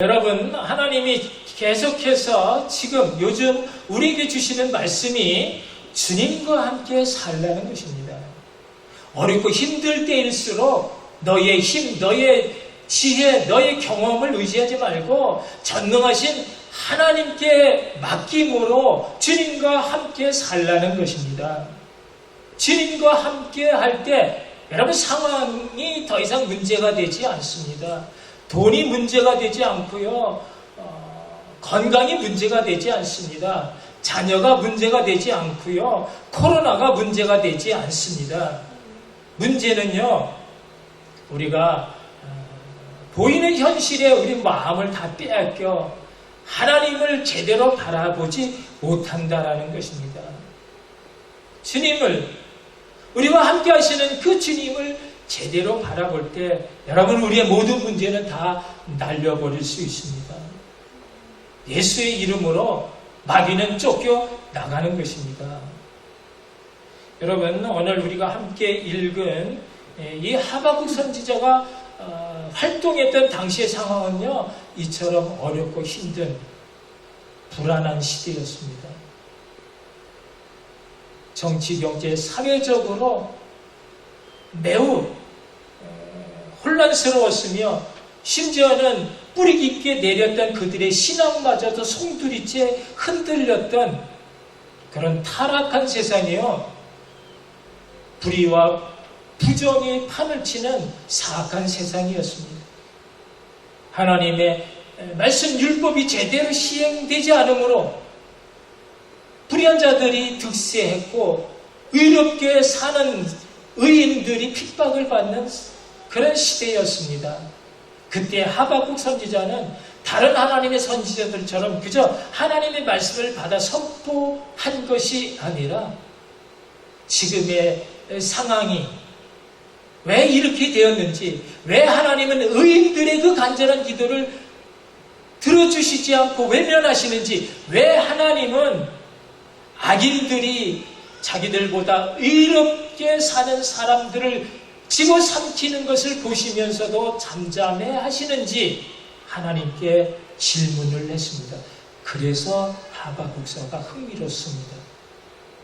여러분, 하나님이 계속해서 지금 요즘 우리에게 주시는 말씀이 주님과 함께 살라는 것입니다. 어렵고 힘들 때일수록 너의 힘, 너의 지혜, 너의 경험을 의지하지 말고 전능하신 하나님께 맡김으로 주님과 함께 살라는 것입니다. 주님과 함께 할 때 여러분 상황이 더 이상 문제가 되지 않습니다. 돈이 문제가 되지 않고요. 건강이 문제가 되지 않습니다. 자녀가 문제가 되지 않고요. 코로나가 문제가 되지 않습니다. 문제는요. 우리가 보이는 현실에 우리 마음을 다 빼앗겨 하나님을 제대로 바라보지 못한다라는 것입니다. 주님을 우리와 함께 하시는 그 주님을 제대로 바라볼 때 여러분 우리의 모든 문제는 다 날려버릴 수 있습니다. 예수의 이름으로 마귀는 쫓겨 나가는 것입니다. 여러분 오늘 우리가 함께 읽은 이 하박국 선지자가 활동했던 당시의 상황은요 이처럼 어렵고 힘든 불안한 시대였습니다. 정치, 경제, 사회적으로 매우 혼란스러웠으며 심지어는 뿌리 깊게 내렸던 그들의 신앙마저도 송두리째 흔들렸던 그런 타락한 세상이요. 불의와 부정이 판을 치는 사악한 세상이었습니다. 하나님의 말씀 율법이 제대로 시행되지 않으므로 불의한 자들이 득세했고 의롭게 사는 의인들이 핍박을 받는 그런 시대였습니다. 그때 하박국 선지자는 다른 하나님의 선지자들처럼 그저 하나님의 말씀을 받아 선포한 것이 아니라 지금의 상황이 왜 이렇게 되었는지, 왜 하나님은 의인들의 그 간절한 기도를 들어주시지 않고 외면하시는지, 왜 하나님은 악인들이 자기들보다 의롭게 사는 사람들을 집어삼키는 것을 보시면서도 잠잠해 하시는지 하나님께 질문을 했습니다. 그래서 하박국서가 흥미롭습니다.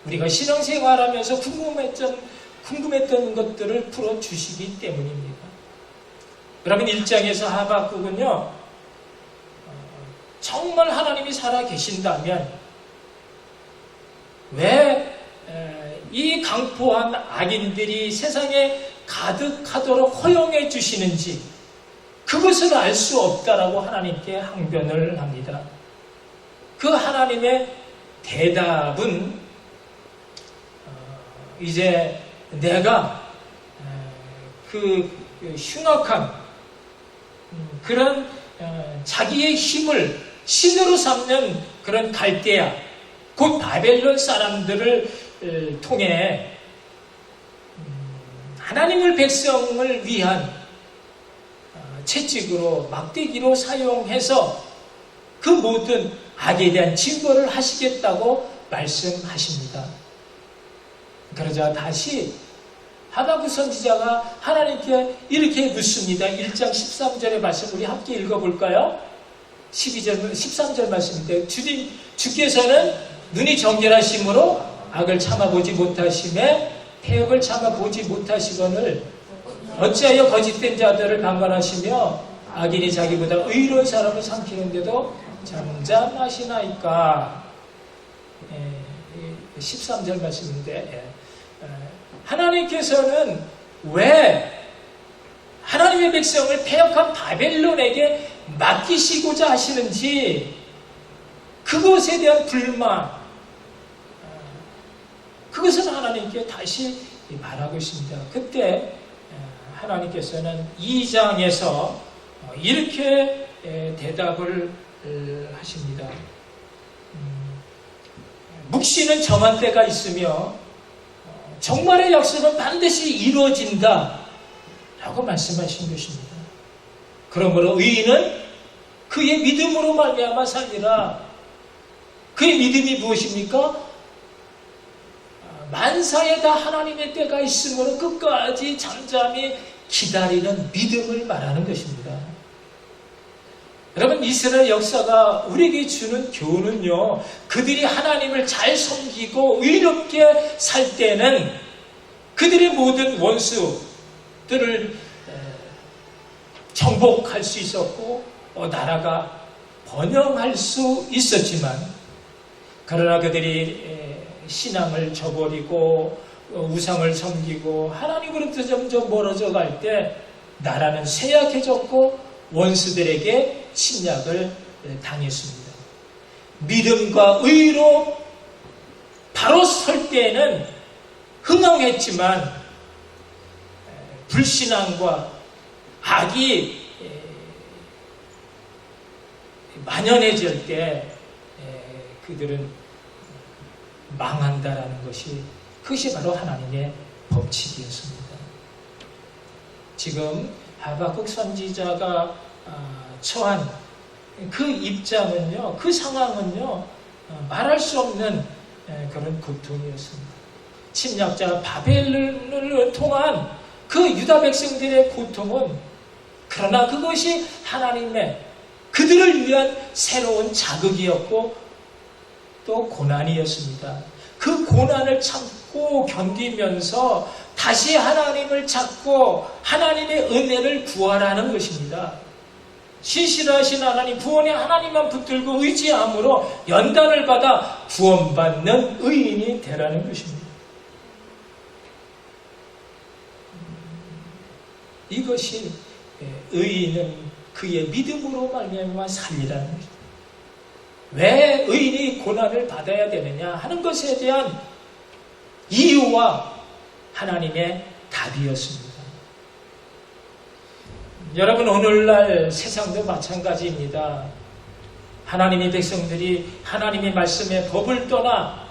우리가 신앙생활하면서 궁금했던 것들을 풀어주시기 때문입니다. 여러분 1장에서 하박국은요 정말 하나님이 살아계신다면 왜 이 강포한 악인들이 세상에 가득하도록 허용해 주시는지 그것을 알 수 없다라고 하나님께 항변을 합니다. 그 하나님의 대답은 이제 내가 그 흉악한 그런 자기의 힘을 신으로 삼는 그런 갈대아 곧 바벨론 사람들을 통해 하나님을 백성을 위한 채찍으로 막대기로 사용해서 그 모든 악에 대한 징벌을 하시겠다고 말씀하십니다. 그러자 다시 하박국 선지자가 하나님께 이렇게 묻습니다. 1장 13절의 말씀 우리 함께 읽어볼까요? 13절 말씀인데 주께서는 눈이 정결하심으로 악을 참아보지 못하심에 태역을 참아보지 못하시거늘 어찌하여 거짓된 자들을 방관하시며 악인이 자기보다 의로운 사람을 삼키는데도 잠잠하시나이까. 13절 말씀인데 하나님께서는 왜 하나님의 백성을 패역한 바벨론에게 맡기시고자 하시는지 그것에 대한 불만 그것은 하나님께 다시 말하고 있습니다. 그때 하나님께서는 2장에서 이렇게 대답을 하십니다. 묵시는 정한 때가 있으며 정말의 약속은 반드시 이루어진다 라고 말씀하신 것입니다. 그러므로 의인은 그의 믿음으로 말미암아 살리라. 그의 믿음이 무엇입니까? 만사에 다 하나님의 때가 있으므로 끝까지 잠잠히 기다리는 믿음을 말하는 것입니다. 여러분, 이스라엘 역사가 우리에게 주는 교훈은요, 그들이 하나님을 잘 섬기고 의롭게 살 때는 그들의 모든 원수들을 정복할 수 있었고 나라가 번영할 수 있었지만, 그러나 그들이 신앙을 저버리고 우상을 섬기고 하나님으로부터 점점 멀어져 갈 때 나라는 쇠약해졌고 원수들에게 침략을 당했습니다. 믿음과 의로 바로 설 때에는 흥황했지만 불신앙과 악이 만연해질 때 그들은 망한다라는 그것이 바로 하나님의 법칙이었습니다. 지금 하박국 선지자가 처한 그 입장은요, 그 상황은요, 말할 수 없는 그런 고통이었습니다. 침략자 바벨론을 통한 그 유다 백성들의 고통은, 그러나 그것이 하나님의 그들을 위한 새로운 자극이었고 또 고난이었습니다. 그 고난을 참고 견디면서 다시 하나님을 찾고 하나님의 은혜를 구하라는 것입니다. 신실하신 하나님, 구원의 하나님만 붙들고 의지함으로 연단을 받아 구원받는 의인이 되라는 것입니다. 이것이 의인은 그의 믿음으로 말미암아 살리라는 것입니다. 왜 의인이 고난을 받아야 되느냐 하는 것에 대한 이유와 하나님의 답이었습니다. 여러분, 오늘날 세상도 마찬가지입니다. 하나님의 백성들이 하나님의 말씀의 법을 떠나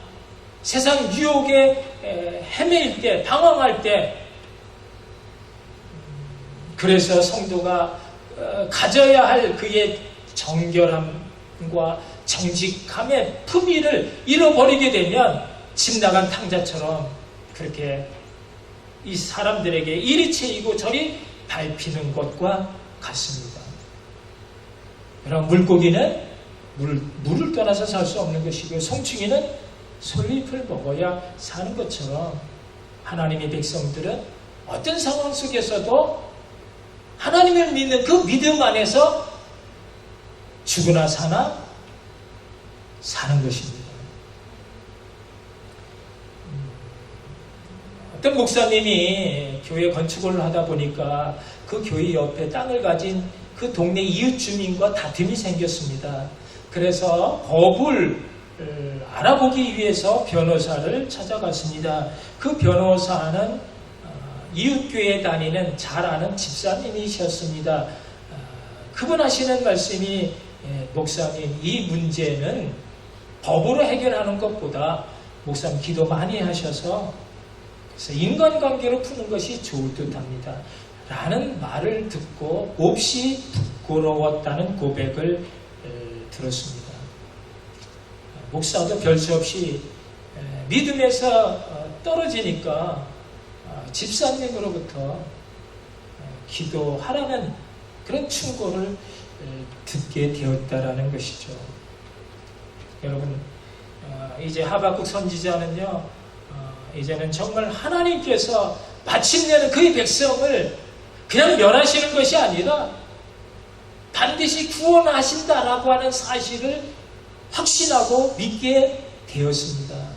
세상 유혹에 헤매일 때, 방황할 때, 그래서 성도가 가져야 할 그의 정결함과 정직함의 품위를 잃어버리게 되면 집 나간 탕자처럼 그렇게 이 사람들에게 이리 채이고 저리 밟히는 것과 같습니다. 그럼 물고기는 물을 떠나서 살 수 없는 것이고 송충이는 솔잎을 먹어야 사는 것처럼 하나님의 백성들은 어떤 상황 속에서도 하나님을 믿는 그 믿음 안에서 죽으나 사나 사는 것입니다. 어떤 목사님이 교회 건축을 하다 보니까 그 교회 옆에 땅을 가진 그 동네 이웃 주민과 다툼이 생겼습니다. 그래서 법을 알아보기 위해서 변호사를 찾아갔습니다. 그 변호사는 이웃교회에 다니는 잘 아는 집사님이셨습니다. 그분 하시는 말씀이, 목사님, 이 문제는 법으로 해결하는 것보다 목사님 기도 많이 하셔서 그래서 인간관계로 푸는 것이 좋을 듯합니다. 라는 말을 듣고 몹시 부끄러웠다는 고백을 들었습니다. 목사도 별 수 없이 믿음에서 떨어지니까 집사님으로부터 기도하라는 그런 충고를 듣게 되었다라는 것이죠. 여러분, 이제 하박국 선지자는요, 이제는 정말 하나님께서 마침내는 그의 백성을 그냥 멸하시는 것이 아니라 반드시 구원하신다라고 하는 사실을 확신하고 믿게 되었습니다.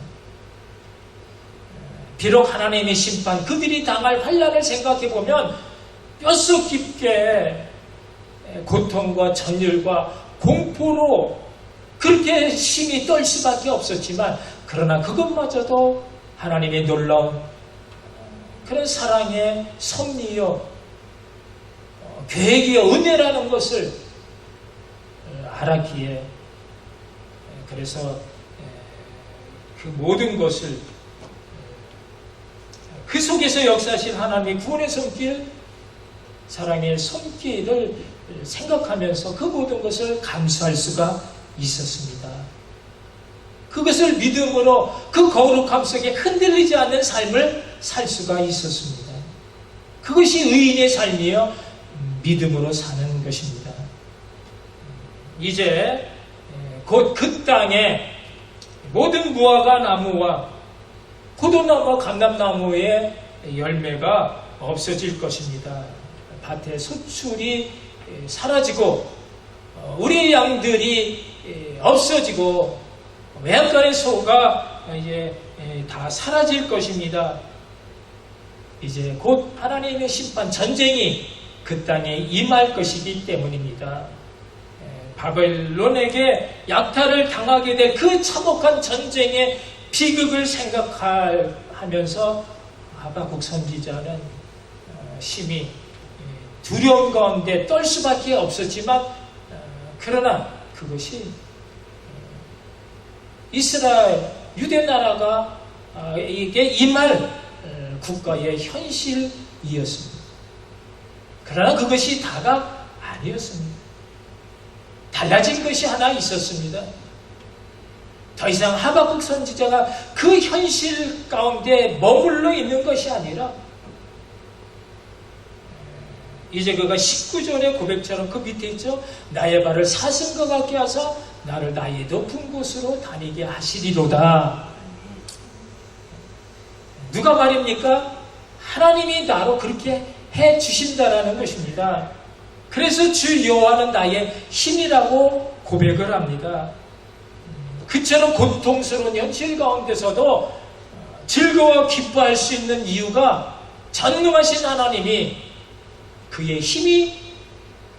비록 하나님의 심판, 그들이 당할 환난을 생각해보면 뼛속 깊게 고통과 전율과 공포로 그렇게 심히 떨 수밖에 없었지만, 그러나 그것마저도 하나님의 놀라운 그런 사랑의 섭리요 계획이요 은혜라는 것을 알았기에, 그래서 그 모든 것을 그 속에서 역사하신 하나님의 구원의 손길, 사랑의 손길을 생각하면서 그 모든 것을 감수할 수가 있었습니다. 그것을 믿음으로 그 거룩함 속에 흔들리지 않는 삶을 살 수가 있었습니다. 그것이 의인의 삶이요 믿음으로 사는 것입니다. 이제 곧 그 땅에 모든 무화과 나무와 포도나무와 감람나무의 열매가 없어질 것입니다. 밭의 소출이 사라지고 우리 양들이 없어지고 외양간의 소가 이제 다 사라질 것입니다. 이제 곧 하나님의 심판 전쟁이 그 땅에 임할 것이기 때문입니다. 바벨론에게 약탈을 당하게 될 그 참혹한 전쟁의 비극을 생각하면서 하박국 선지자는 심히 두려움 가운데 떨 수밖에 없었지만 그러나 그것이 이스라엘 유대 나라가 이게 임할 국가의 현실이었습니다. 그러나 그것이 다가 아니었습니다. 달라진 것이 하나 있었습니다. 더 이상 하박국 선지자가 그 현실 가운데 머물러 있는 것이 아니라 이제 그가 19절의 고백처럼 그 밑에 있죠. 나의 발을 사슴과 같게 하사 나를 나의 높은 곳으로 다니게 하시리로다. 누가 말입니까? 하나님이 나로 그렇게 해 주신다라는 것입니다. 그래서 주 여호와는 나의 힘이라고 고백을 합니다. 그처럼 고통스러운 현실 가운데서도 즐거워 기뻐할 수 있는 이유가 전능하신 하나님이 그의 힘이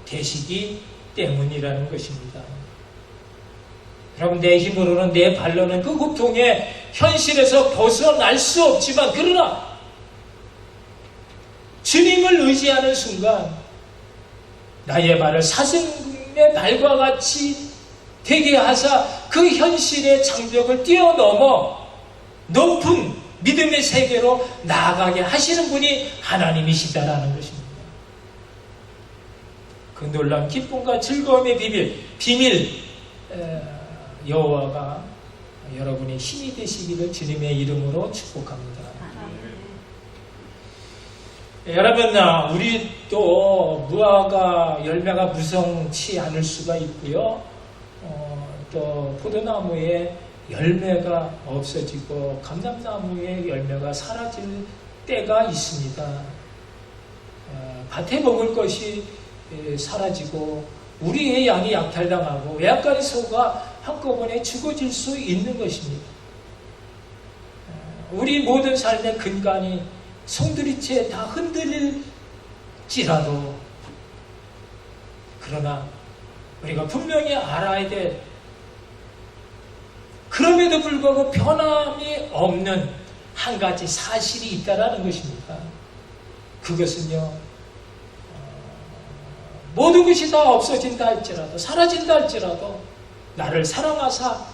되시기 때문이라는 것입니다. 여러분, 내 힘으로는, 내 발로는 그 고통의 현실에서 벗어날 수 없지만 그러나 주님을 의지하는 순간 나의 발을 사슴의 발과 같이 되게 하사 그 현실의 장벽을 뛰어넘어 높은 믿음의 세계로 나아가게 하시는 분이 하나님이시다라는 것입니다. 그 놀라운 기쁨과 즐거움의 비밀 여호와가 여러분의 힘이 되시기를 주님의 이름으로 축복합니다. 여러분, 우리도 무화과 열매가 무성치 않을 수가 있고요. 또 포도나무에 열매가 없어지고 감람나무의 열매가 사라질 때가 있습니다. 밭에 먹을 것이 사라지고 우리의 양이 약탈당하고 외양간의 소가 한꺼번에 죽어질 수 있는 것입니다. 우리 모든 삶의 근간이 송두리째 다 흔들릴지라도 그러나 우리가 분명히 알아야 될 그럼에도 불구하고 변함이 없는 한 가지 사실이 있다라는 것입니다. 그것은요, 모든 것이 다 없어진다 할지라도 사라진다 할지라도 나를 사랑하사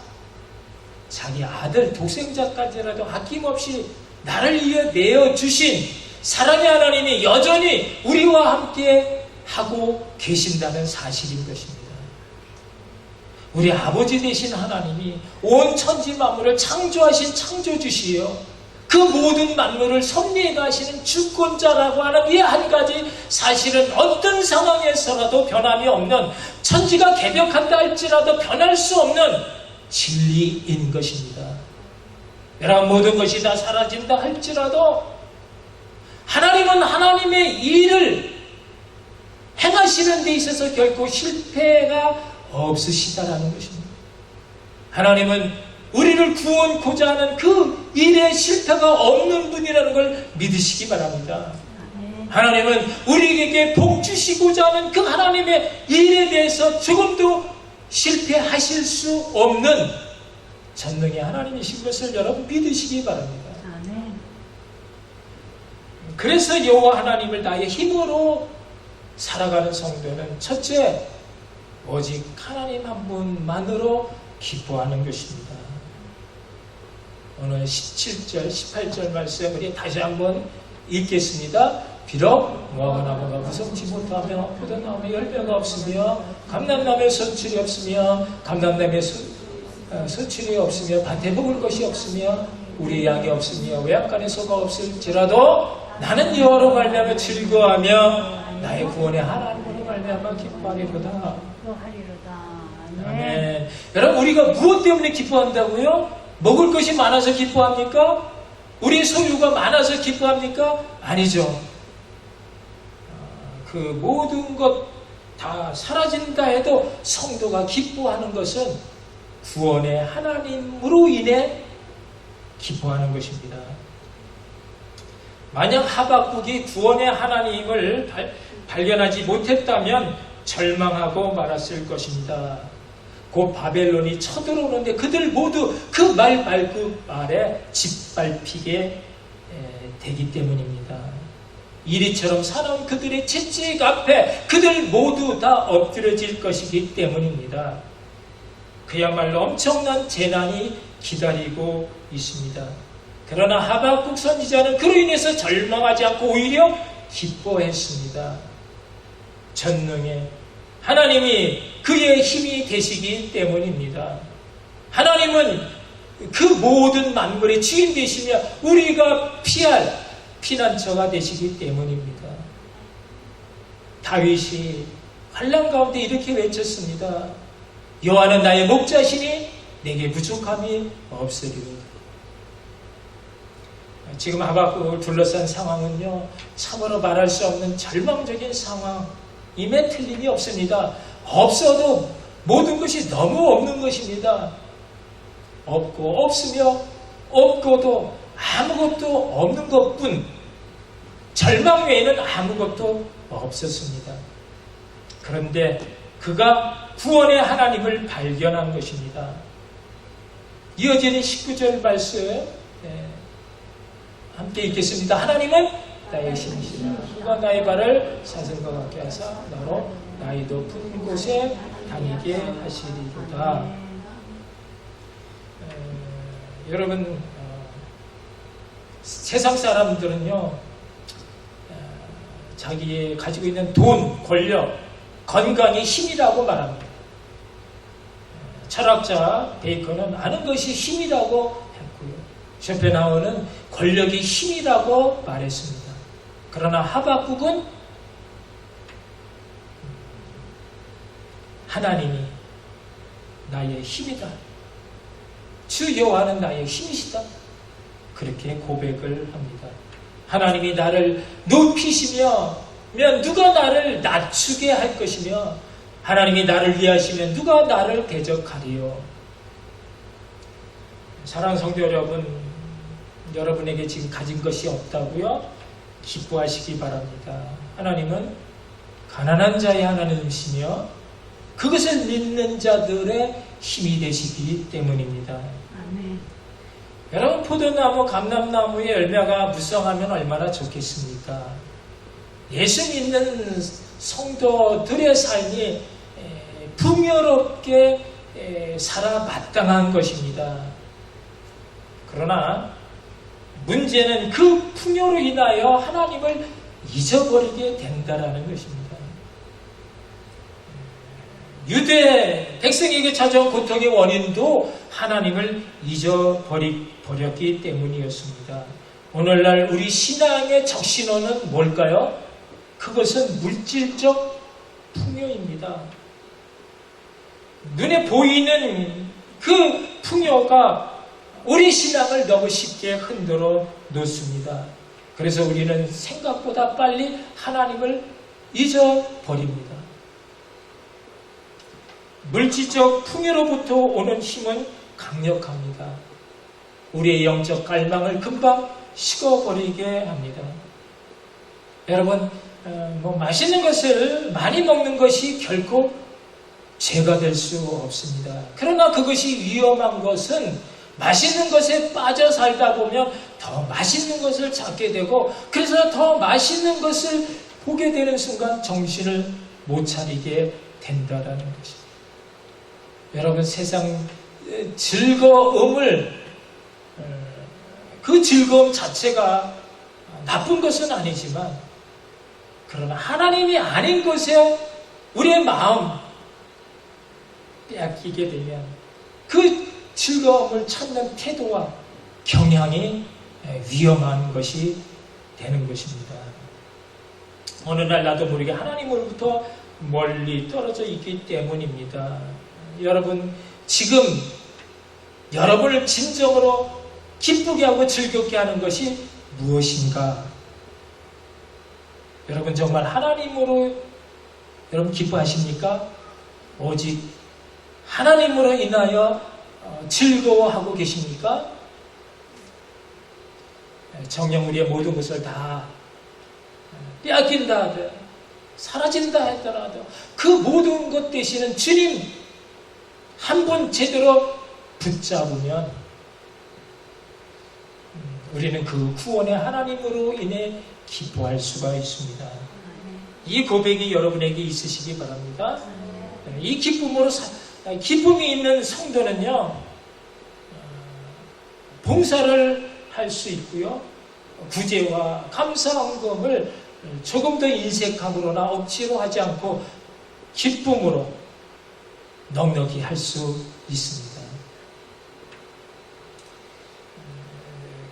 자기 아들 독생자까지라도 아낌없이 나를 위해 내어주신 사랑의 하나님이 여전히 우리와 함께 하고 계신다는 사실인 것입니다. 우리 아버지 되신 하나님이 온 천지 만물을 창조하신 창조주시요 그 모든 만물을 섭리해 가시는 주권자라고 하는 이 한 가지 사실은 어떤 상황에서라도 변함이 없는, 천지가 개벽한다 할지라도 변할 수 없는 진리인 것입니다. 여러분, 모든 것이 다 사라진다 할지라도 하나님은 하나님의 일을 행하시는 데 있어서 결코 실패가 없으시다라는 것입니다. 하나님은 우리를 구원코자 하는 그 일에 실패가 없는 분이라는 걸 믿으시기 바랍니다. 하나님은 우리에게 복 주시고자 하는 그 하나님의 일에 대해서 조금도 실패하실 수 없는 전능의 하나님이신 것을 여러분 믿으시기 바랍니다. 그래서 여호와 하나님을 나의 힘으로 살아가는 성도는 첫째, 오직 하나님 한 분만으로 기뻐하는 것입니다. 오늘 17절, 18절 말씀 우리 다시 한번 읽겠습니다. 비록 무화과나무가 무성치 못하며 포도나무에 열매가 없으며 감람나무에 소출이 없으며 감람나무에 소출이 없으며 밭에 먹을 것이 없으며 우리의 양이 없으며 외양간에 소가 없을지라도 나는 여호와로 말미암아 즐거워하며 나의 구원의 하나님으로 말미암아 기뻐하리로다. 아멘. 여러분, 우리가 무엇 때문에 기뻐한다고요? 먹을 것이 많아서 기뻐합니까? 우리 소유가 많아서 기뻐합니까? 아니죠. 그 모든 것 다 사라진다 해도 성도가 기뻐하는 것은 구원의 하나님으로 인해 기뻐하는 것입니다. 만약 하박국이 구원의 하나님을 발견하지 못했다면 절망하고 말았을 것입니다. 곧 바벨론이 쳐들어오는데 그들 모두 그 말발굽 아래 짓밟히게 되기 때문입니다. 이리처럼 사나운 그들의 채찍 앞에 그들 모두 다 엎드려질 것이기 때문입니다. 그야말로 엄청난 재난이 기다리고 있습니다. 그러나 하박국 선지자는 그로 인해서 절망하지 않고 오히려 기뻐했습니다. 전능의 하나님이 그의 힘이 되시기 때문입니다. 하나님은 그 모든 만물의 주인 되시며 우리가 피할 피난처가 되시기 때문입니다. 다윗이 환난 가운데 이렇게 외쳤습니다. 여호와는 나의 목자시니 내게 부족함이 없으리로다. 지금 하박국을 둘러싼 상황은요, 참으로 말할 수 없는 절망적인 상황임에 틀림이 없습니다. 없어도 모든 것이 너무 없는 것입니다. 없고 없으며 없고도 아무것도 없는 것뿐, 절망 외에는 아무것도 없었습니다. 그런데 그가 구원의 하나님을 발견한 것입니다. 이어지는 19절 말씀 함께 읽겠습니다. 하나님은 나의 신이시라. 누가 나의 발을 사슬과 같게 하사 너로 나의 높은 곳에 다니게 하시리로다. 여러분, 세상 사람들은요, 자기의 가지고 있는 돈, 권력, 건강이 힘이라고 말합니다. 철학자 베이컨은 아는 것이 힘이라고 했고요. 쇼펜하우어는 권력이 힘이라고 말했습니다. 그러나 하박국은 하나님이 나의 힘이다. 주 여호와는 나의 힘이시다. 그렇게 고백을 합니다. 하나님이 나를 높이시면 누가 나를 낮추게 할 것이며 하나님이 나를 위하시면 누가 나를 대적하리요. 사랑하는 성도 여러분, 여러분에게 지금 가진 것이 없다고요? 기뻐하시기 바랍니다. 하나님은 가난한 자의 하나님이시며 그것을 믿는 자들의 힘이 되시기 때문입니다. 아멘. 여러분, 포도나무, 감람나무의 열매가 무성하면 얼마나 좋겠습니까? 예수 믿는 성도들의 삶이 풍요롭게 살아 마땅한 것입니다. 그러나 문제는 그 풍요로 인하여 하나님을 잊어버리게 된다라는 것입니다. 유대 백성에게 찾아온 고통의 원인도 하나님을 잊어버렸기 때문이었습니다. 오늘날 우리 신앙의 적신호는 뭘까요? 그것은 물질적 풍요입니다. 눈에 보이는 그 풍요가 우리 신앙을 너무 쉽게 흔들어 놓습니다. 그래서 우리는 생각보다 빨리 하나님을 잊어버립니다. 물질적 풍요로부터 오는 힘은 강력합니다. 우리의 영적 갈망을 금방 식어버리게 합니다. 여러분, 맛있는 것을 많이 먹는 것이 결코 죄가 될 수 없습니다. 그러나 그것이 위험한 것은 맛있는 것에 빠져 살다 보면 더 맛있는 것을 찾게 되고, 그래서 더 맛있는 것을 보게 되는 순간 정신을 못 차리게 된다라는 것입니다. 여러분, 세상 즐거움을, 그 즐거움 자체가 나쁜 것은 아니지만, 그러나 하나님이 아닌 것에 우리의 마음 빼앗기게 되면 그 즐거움을 찾는 태도와 경향이 위험한 것이 되는 것입니다. 어느 날 나도 모르게 하나님으로부터 멀리 떨어져 있기 때문입니다. 여러분 지금 여러분을 진정으로 기쁘게 하고 즐겁게 하는 것이 무엇인가? 여러분 정말 하나님으로 여러분 기뻐하십니까? 오직 하나님으로 인하여 즐거워하고 계십니까? 정녕 우리의 모든 것을 다 빼앗긴다 하더라도 사라진다 했더라도 그 모든 것 대신은 주님 한 분 제대로 붙잡으면 우리는 그 구원의 하나님으로 인해 기뻐할 수가 있습니다. 이 고백이 여러분에게 있으시기 바랍니다. 이 기쁨이 있는 성도는요, 봉사를 할 수 있고요, 구제와 감사 헌금을 조금 더 인색함으로나 억지로 하지 않고 기쁨으로 넉넉히 할 수 있습니다.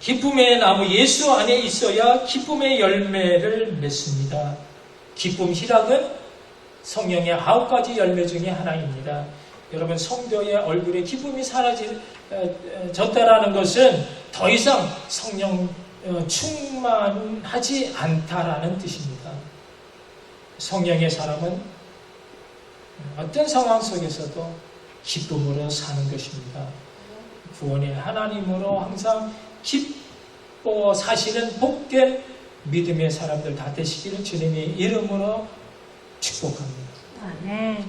기쁨의 나무 예수 안에 있어야 기쁨의 열매를 맺습니다. 기쁨 희락은 성령의 9가지 열매 중에 하나입니다. 여러분 성도의 얼굴에 기쁨이 사라졌다라는 것은 더 이상 성령 충만하지 않다라는 뜻입니다. 성령의 사람은 어떤 상황 속에서도 기쁨으로 사는 것입니다. 구원의 하나님으로 항상 기뻐 사시는 복된 믿음의 사람들 다 되시기를 주님의 이름으로 축복합니다. 네.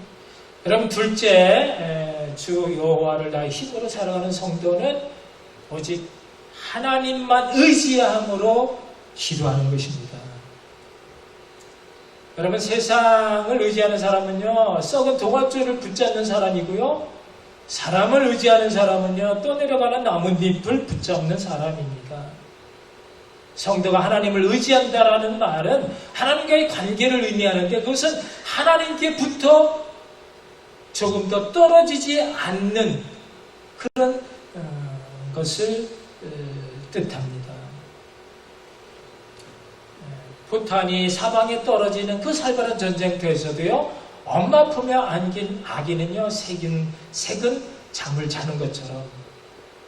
여러분 둘째, 주 여호와를 나의 힘으로 살아가는 성도는 오직 하나님만 의지함으로 기도하는 것입니다. 여러분 세상을 의지하는 사람은요, 썩은 동아줄을 붙잡는 사람이고요, 사람을 의지하는 사람은요, 떠내려가는 나뭇잎을 붙잡는 사람입니다. 성도가 하나님을 의지한다라는 말은 하나님과의 관계를 의미하는데, 그것은 하나님께부터 조금 더 떨어지지 않는 그런 것을 뜻합니다. 포탄이 사방에 떨어지는 그 살벌한 전쟁터에서도요, 엄마 품에 안긴 아기는요, 색은 잠을 자는 것처럼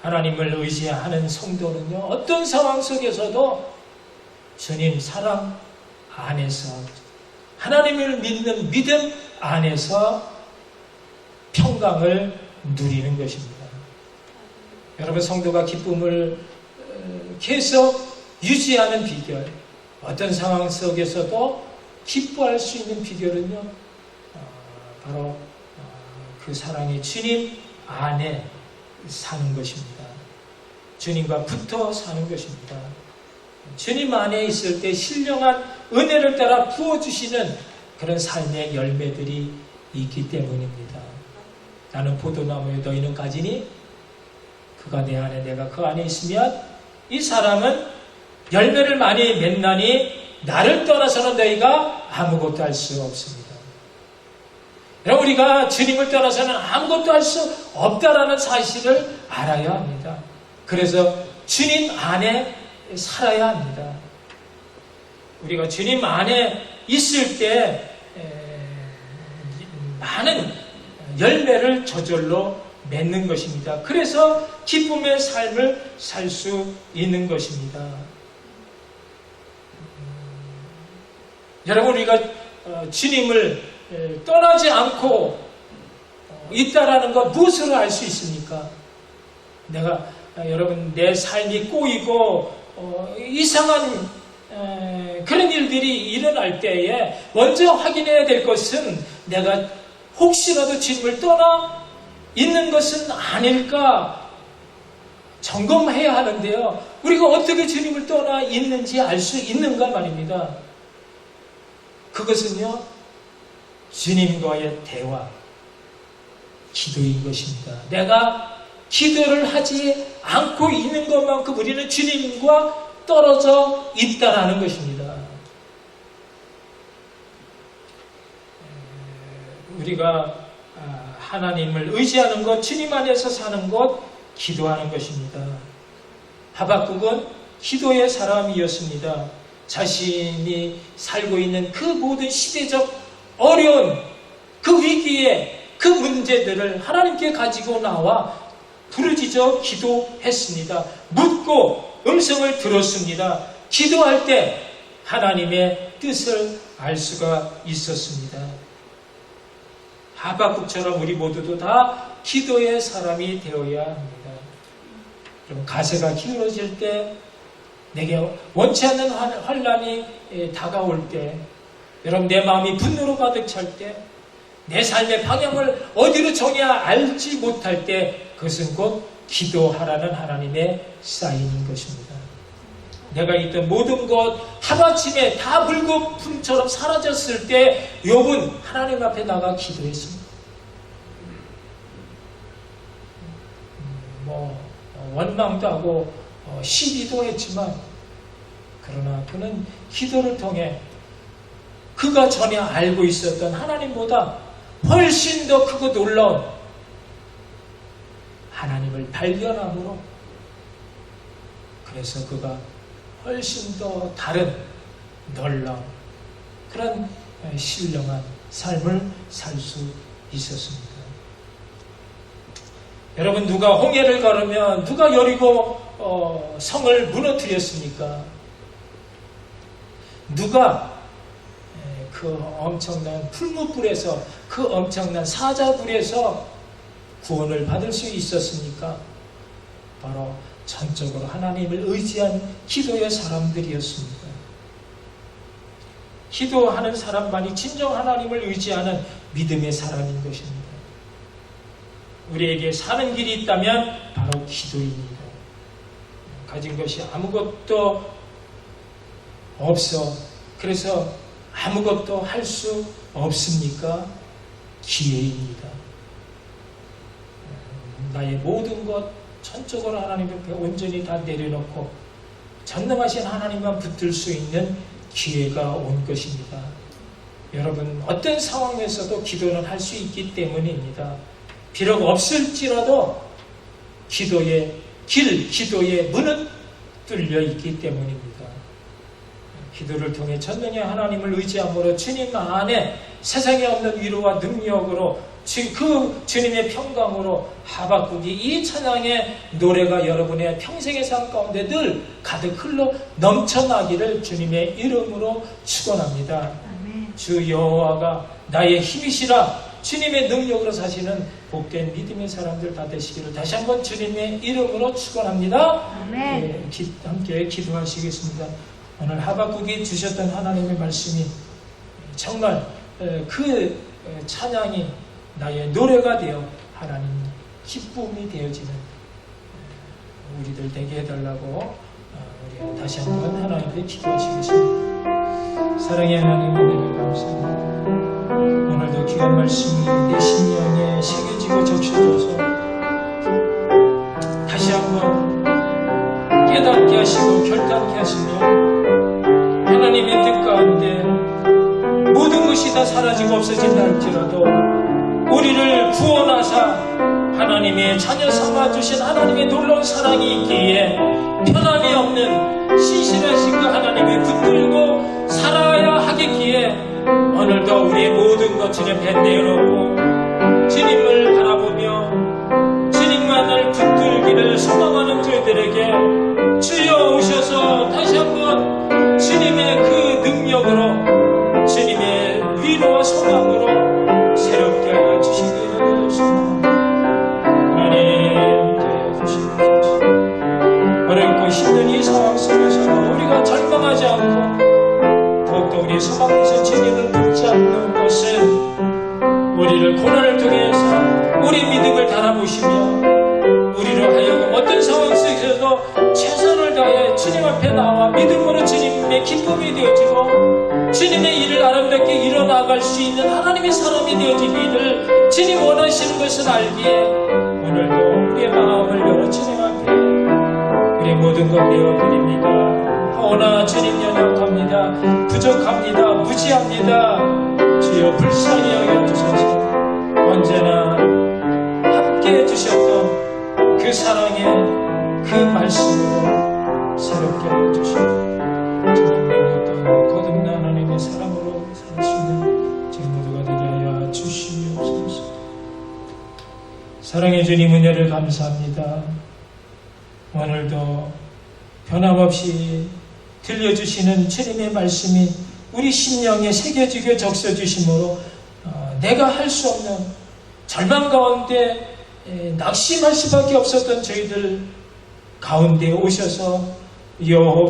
하나님을 의지하는 성도는요, 어떤 상황 속에서도 주님 사랑 안에서, 하나님을 믿는 믿음 안에서 평강을 누리는 것입니다. 여러분 성도가 기쁨을 계속 유지하는 비결, 어떤 상황 속에서도 기뻐할 수 있는 비결은요, 바로 그 사랑의 주님 안에 사는 것입니다. 주님과 붙어 사는 것입니다. 주님 안에 있을 때 신령한 은혜를 따라 부어주시는 그런 삶의 열매들이 있기 때문입니다. 나는 포도나무에 너희는 가지니 그가 내 안에 내가 그 안에 있으면 이 사람은 열매를 많이 맺나니 나를 떠나서는 너희가 아무것도 할 수 없습니다. 여러분 우리가 주님을 떠나서는 아무것도 할 수 없다라는 사실을 알아야 합니다. 그래서 주님 안에 살아야 합니다. 우리가 주님 안에 있을 때 많은 열매를 저절로 맺는 것입니다. 그래서 기쁨의 삶을 살 수 있는 것입니다. 여러분 우리가 주님을 떠나지 않고 있다라는 것 무엇으로 알 수 있습니까? 내가 여러분 내 삶이 꼬이고 이상한 그런 일들이 일어날 때에 먼저 확인해야 될 것은 내가 혹시라도 주님을 떠나 있는 것은 아닐까 점검해야 하는데요. 우리가 어떻게 주님을 떠나 있는지 알 수 있는가 말입니다. 그것은요, 주님과의 대화, 기도인 것입니다. 내가 기도를 하지 않고 있는 것만큼 우리는 주님과 떨어져 있다라는 것입니다. 우리가 하나님을 의지하는 것, 주님 안에서 사는 것, 기도하는 것입니다. 하박국은 기도의 사람이었습니다. 자신이 살고 있는 그 모든 시대적 어려운 그 위기에, 그 그 문제들을 하나님께 가지고 나와 부르짖어 기도했습니다. 묻고 음성을 들었습니다. 기도할 때 하나님의 뜻을 알 수가 있었습니다. 하박국처럼 우리 모두도 다 기도의 사람이 되어야 합니다. 그럼 가세가 기울어질 때, 내게 원치 않는 환란이 다가올 때, 여러분 내 마음이 분노로 가득 찰 때, 내 삶의 방향을 어디로 정해야 알지 못할 때, 그것은 곧 기도하라는 하나님의 사인인 것입니다. 내가 있던 모든 것 하루아침에 다 물거품처럼 사라졌을 때 욥은 하나님 앞에 나가 기도했습니다. 원망도 하고 시비도 했지만, 그러나 그는 기도를 통해 그가 전에 알고 있었던 하나님보다 훨씬 더 크고 놀라운 하나님을 발견함으로, 그래서 그가 훨씬 더 다른 놀라운 그런 신령한 삶을 살 수 있었습니다. 여러분, 누가 홍해를 걸으면 누가 여리고 성을 무너뜨렸습니까? 누가 그 엄청난 풀무불에서, 그 엄청난 사자불에서 구원을 받을 수 있었습니까? 바로 전적으로 하나님을 의지한 기도의 사람들이었습니다. 기도하는 사람만이 진정 하나님을 의지하는 믿음의 사람인 것입니다. 우리에게 사는 길이 있다면 바로 기도입니다. 가진 것이 아무것도 없어, 그래서 아무것도 할 수 없습니까? 기회입니다. 나의 모든 것 전적으로 하나님 앞에 온전히 다 내려놓고 전능하신 하나님만 붙들 수 있는 기회가 온 것입니다. 여러분, 어떤 상황에서도 기도는 할 수 있기 때문입니다. 비록 없을지라도 기도의 길, 기도의 문은 뚫려 있기 때문입니다. 기도를 통해 전능의 하나님을 의지함으로 주님 안에 세상에 없는 위로와 능력으로, 그 주님의 평강으로 하박국이 이 찬양의 노래가 여러분의 평생의 삶 가운데 늘 가득 흘러 넘쳐나기를 주님의 이름으로 축원합니다. 주 여호와가 나의 힘이시라, 주님의 능력으로 사시는 복된 믿음의 사람들 다 되시기를 다시 한번 주님의 이름으로 축원합니다. 네, 함께 기도하시겠습니다. 오늘 하박국이 주셨던 하나님의 말씀이 정말 그 찬양이 나의 노래가 되어 하나님 기쁨이 되어지는 우리들 되게 해달라고 우리 다시 한번 하나님께 기도하시겠습니다. 사랑의 하나님, 은혜를 감사합니다. 오늘도 귀한 말씀이 내 심령에 새겨지고 적셔져서 다시 한번 깨닫게 하시고 결단케 하시며 하나님의 뜻 가운데 모든 것이 다 사라지고 없어진다 할지라도 우리를 구원하사 하나님의 자녀 삼아주신 하나님의 놀라운 사랑이 있기에 편함이 없는 신실하신 그 하나님을 붙들고 살아야 하겠기에 오늘도 우리의 모든 것 주님 앞에 내놓고 주님을 바라보며 주님만을 붙들기를 소망하는 저희들에게 주여 오셔서 다시 한번 주님의 그 능력으로, 주님의 위로와 소망으로 새롭게 하여 주시기를 소망합니다. 하나님 되어주시옵소서. 어렵고 힘든 이 상황 속에서 우리가 절망하지 않고 더욱더 우리의 소망에서 주님을 붙잡는 것은 우리를 고난을 통해서 우리 믿음을 달아보시며 우리로 하여금 어떤 상황 속에서도 최선을 다해 주님 앞에 나와 믿음으로 주님의 기쁨이 되어지고 주님의 일을 아름답게 이뤄나갈 수 있는 하나님의 사람이 되어지기를 주님 원하시는 것을 알기에 오늘도 우리의 마음을 열어 주님 앞에 우리의 모든 것 내어드립니다. 허나 주님 연약합니다. 부족합니다. 무지합니다. 주여 불쌍히 여겨주셔서 언제나 함께 해주셨던 그 사랑의 그 말씀으로 새롭게 해주시고 주님의 어떤 거듭난 하나님의 사람으로 살 수 있는 저희 모두가 되게 하여 주시옵소서. 사랑해 주님 은혜를 감사합니다. 오늘도 변함없이 들려주시는 주님의 말씀이 우리 심령에 새겨지게 적셔주심으로 내가 할 수 없는 절망 가운데 낙심할 수밖에 없었던 저희들 가운데 오셔서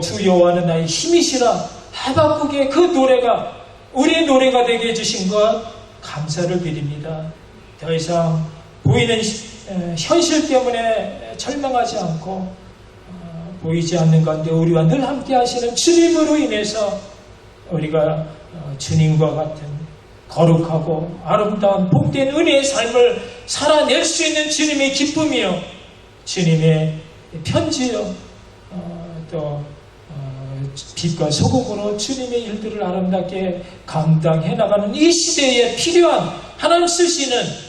주 여호와는 나의 힘이시라 하박국의 그 노래가 우리의 노래가 되게 해주신 것 감사를 드립니다. 더 이상 보이는 현실 때문에 절망하지 않고 보이지 않는 가운데 우리와 늘 함께 하시는 주님으로 인해서 우리가 주님과 같은 거룩하고 아름다운 복된 은혜의 삶을 살아낼 수 있는 주님의 기쁨이요 주님의 편지요 또 빛과 소금으로 주님의 일들을 아름답게 감당해 나가는 이 시대에 필요한 하나님 쓰시는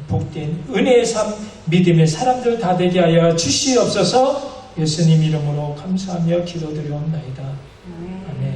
복된 은혜의 삶, 믿음의 사람들 다 되게 하여 주시옵소서. 예수님 이름으로 감사하며 기도드리옵나이다. 아멘.